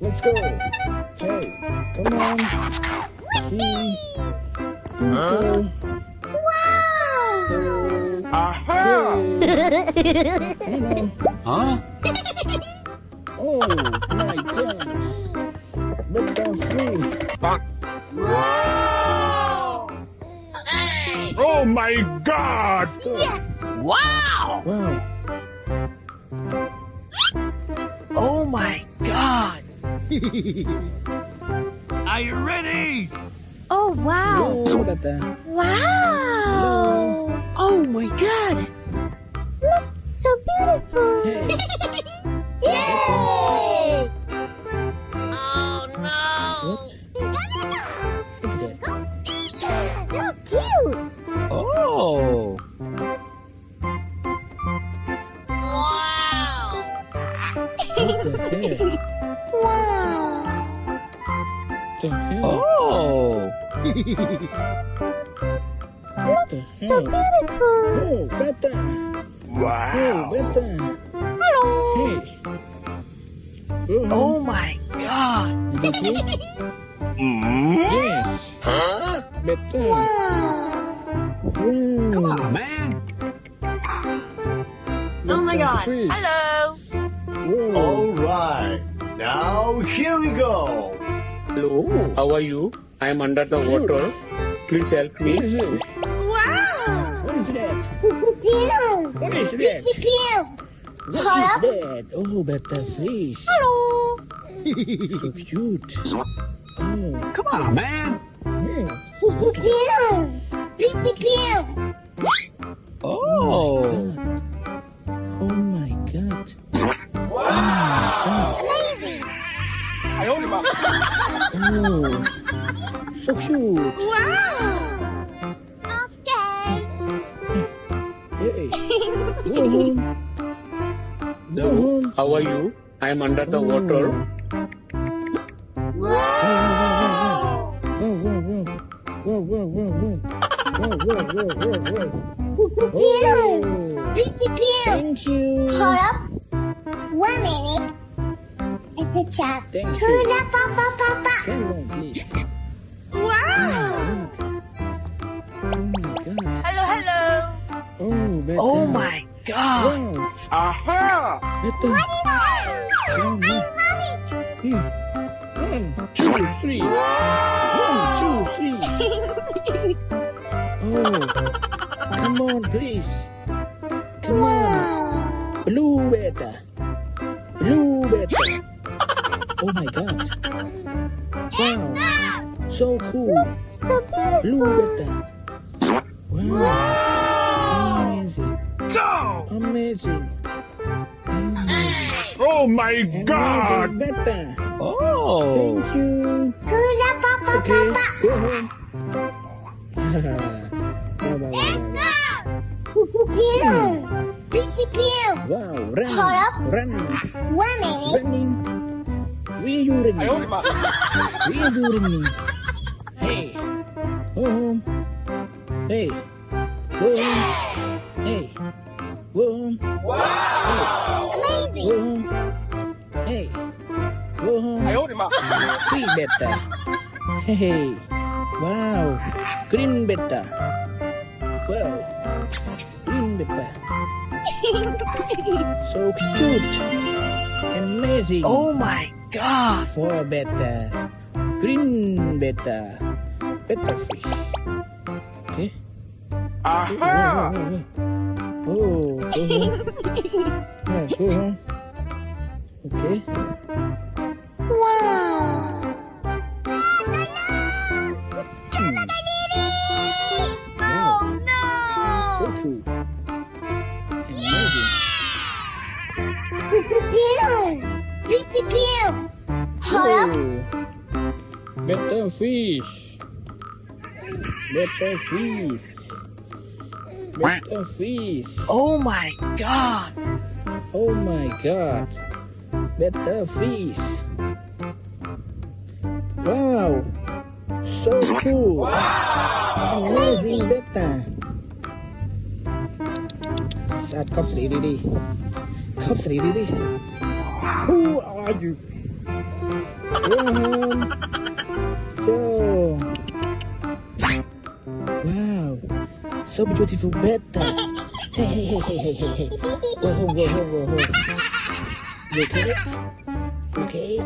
Let's go. Hey, come on. Here. Go. Aha! Come on. Huh? Oh my gosh. Betta free. Oh my God! Yes! Wow! Wow. Oh my God! Are you ready? Oh, wow! Go, Betta. Wow! Oh my god! Look, so beautiful! Hey. Yay! What? Look at that. So cute! Oh! What the heck? Wow! The heck? Oh! What the So heck? beautiful! Oh, Betta. Wow! Oh, Betta. Hello! Hey. Oh my God! Is that you? Mm? Yes. Huh? Betta. Wow! Wow. Come on, man! Oh my god! Fish. Hello! Whoa. All right, now here we go. Hello, how are you? I am under the water. Please help What me. is it? Wow! What is that? Cute! What is that? Cute! What Hello? is that? Oh, Betta fish. Hello! So cute. Oh, Come on, man! yeah. Cute! Oh! Oh my God. Amazing! Oh, so cute. Wow! Okay! Hey, go home. Go Hello, home. how are you? I am under the water. Wow! Whoa, whoa, whoa. Whoa, whoa, whoa, whoa. Whoa, whoa, whoa, whoa, whoa. Cute! Cute! Thank you. Hold up. 1 minute. A picture. Thank you. Hula papa papa. Come on, please. Wow! Oh my God. Hello, hello. Oh, Betta. Oh my God! Wow. Aha! Betta. Show me. Here. 1, 2, 3. 1, 2, 3. Oh, come on, please. Come on. Blue Betta. Blue Betta. Oh my God. Wow. So cool. So beautiful. Blue Betta. Wow. Amazing. Go! Amazing. Oh my God! Amazing Betta. Oh! Thank you. Hula papa Okay, papa. go home. Bye, bye, bye, bye. Cute. Cute. Wow, Hold up. run, 1 minute. running. Where you running? Where you running? Hey, go home. Hey, go home. Hey, go home. Amazing. Go home. Hey, go home. See Betta. Hey, wow, green Betta. Wow, green Betta. So cute. Amazing. Oh my God! For Betta. Green Betta. Betta fish. Okay. Aha! Oh, go home. Yeah, go home. Okay. Wow. Oh So no. cool. Amazing. Cute. Hold up. Oh, Betta fish. Betta fish. Betta fish. Oh my God! Oh my God. Betta fish. Wow. So cool. Amazing Betta. Sát khóc sỉ đi đi. Khóc sỉ đi đi. Who are you? Go home. Go. Wow. So beautiful, Betta. Hey, hey, hey, hey, hey, hey, hey. Go home, go home, go home. You okay? You okay?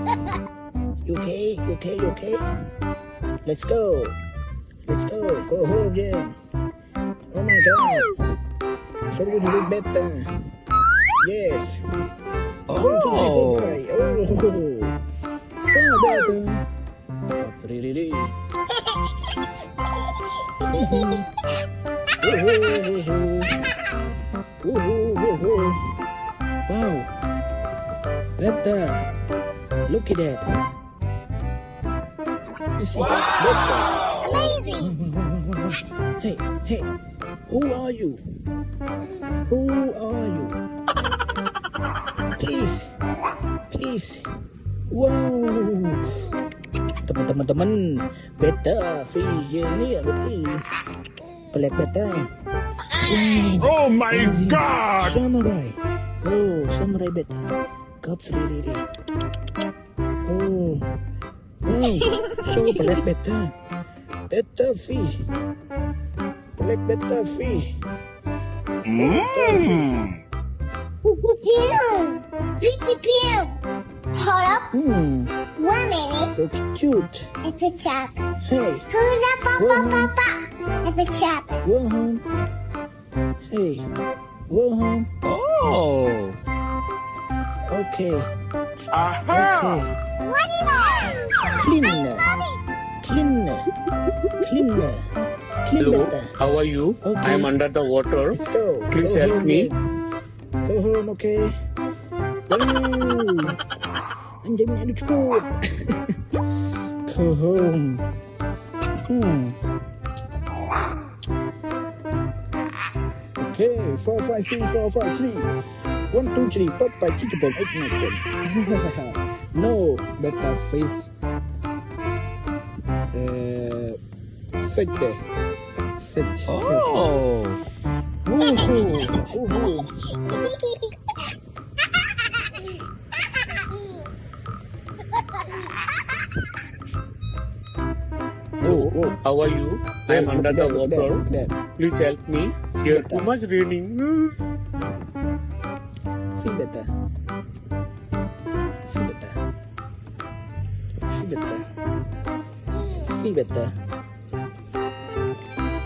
You okay? You okay? You okay? Let's go. Let's go. Go home, yeah. Oh my God. So beautiful, Betta. Yes. 1, 2, 3, 4, 5. Oh. 5, Betta. 3. Wow, Betta, look at that. This is Betta. Amazing! Hey, hey, who are you? Who are you? Please, please. Wow. Teman-teman, Betta free here nih, betul. Pelik Betta. Oh my God! Samurai. Oh, samurai Betta. Cups really. Oh, wow. So pelik Betta. Betta free. Pelik Betta free. Mmm. Pew! Hold up. 1 minute. So cute. Epic chap. Hey, Hula papa. Epic chap. go home. Hey, go home. Oh. Okay. Aha! What is that? Clean. Clean Hello, Betta. how are you? Okay. I am under the water. Let's go. Please Go help home, me. yeah. Go home, okay? Wow. Anjingnya ada cukup. Go home. Okay, 4, 5, 6, 4, 5, 3. 1, 2, 3, 4, 5, 6, 7, 8, 9, 10. No, Betta face. Sit there. Sit. Oh. Woohoo! Woohoo! Oh, how are you? I am under the water. That. Please help me. Here too much raining. See Betta. See Betta. See Betta. See Betta.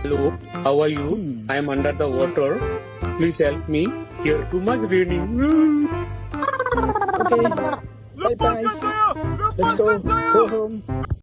Hello, how are you? I am under the water. Please help me. Here too much raining. Okay. Bye bye. Let's go. Go home.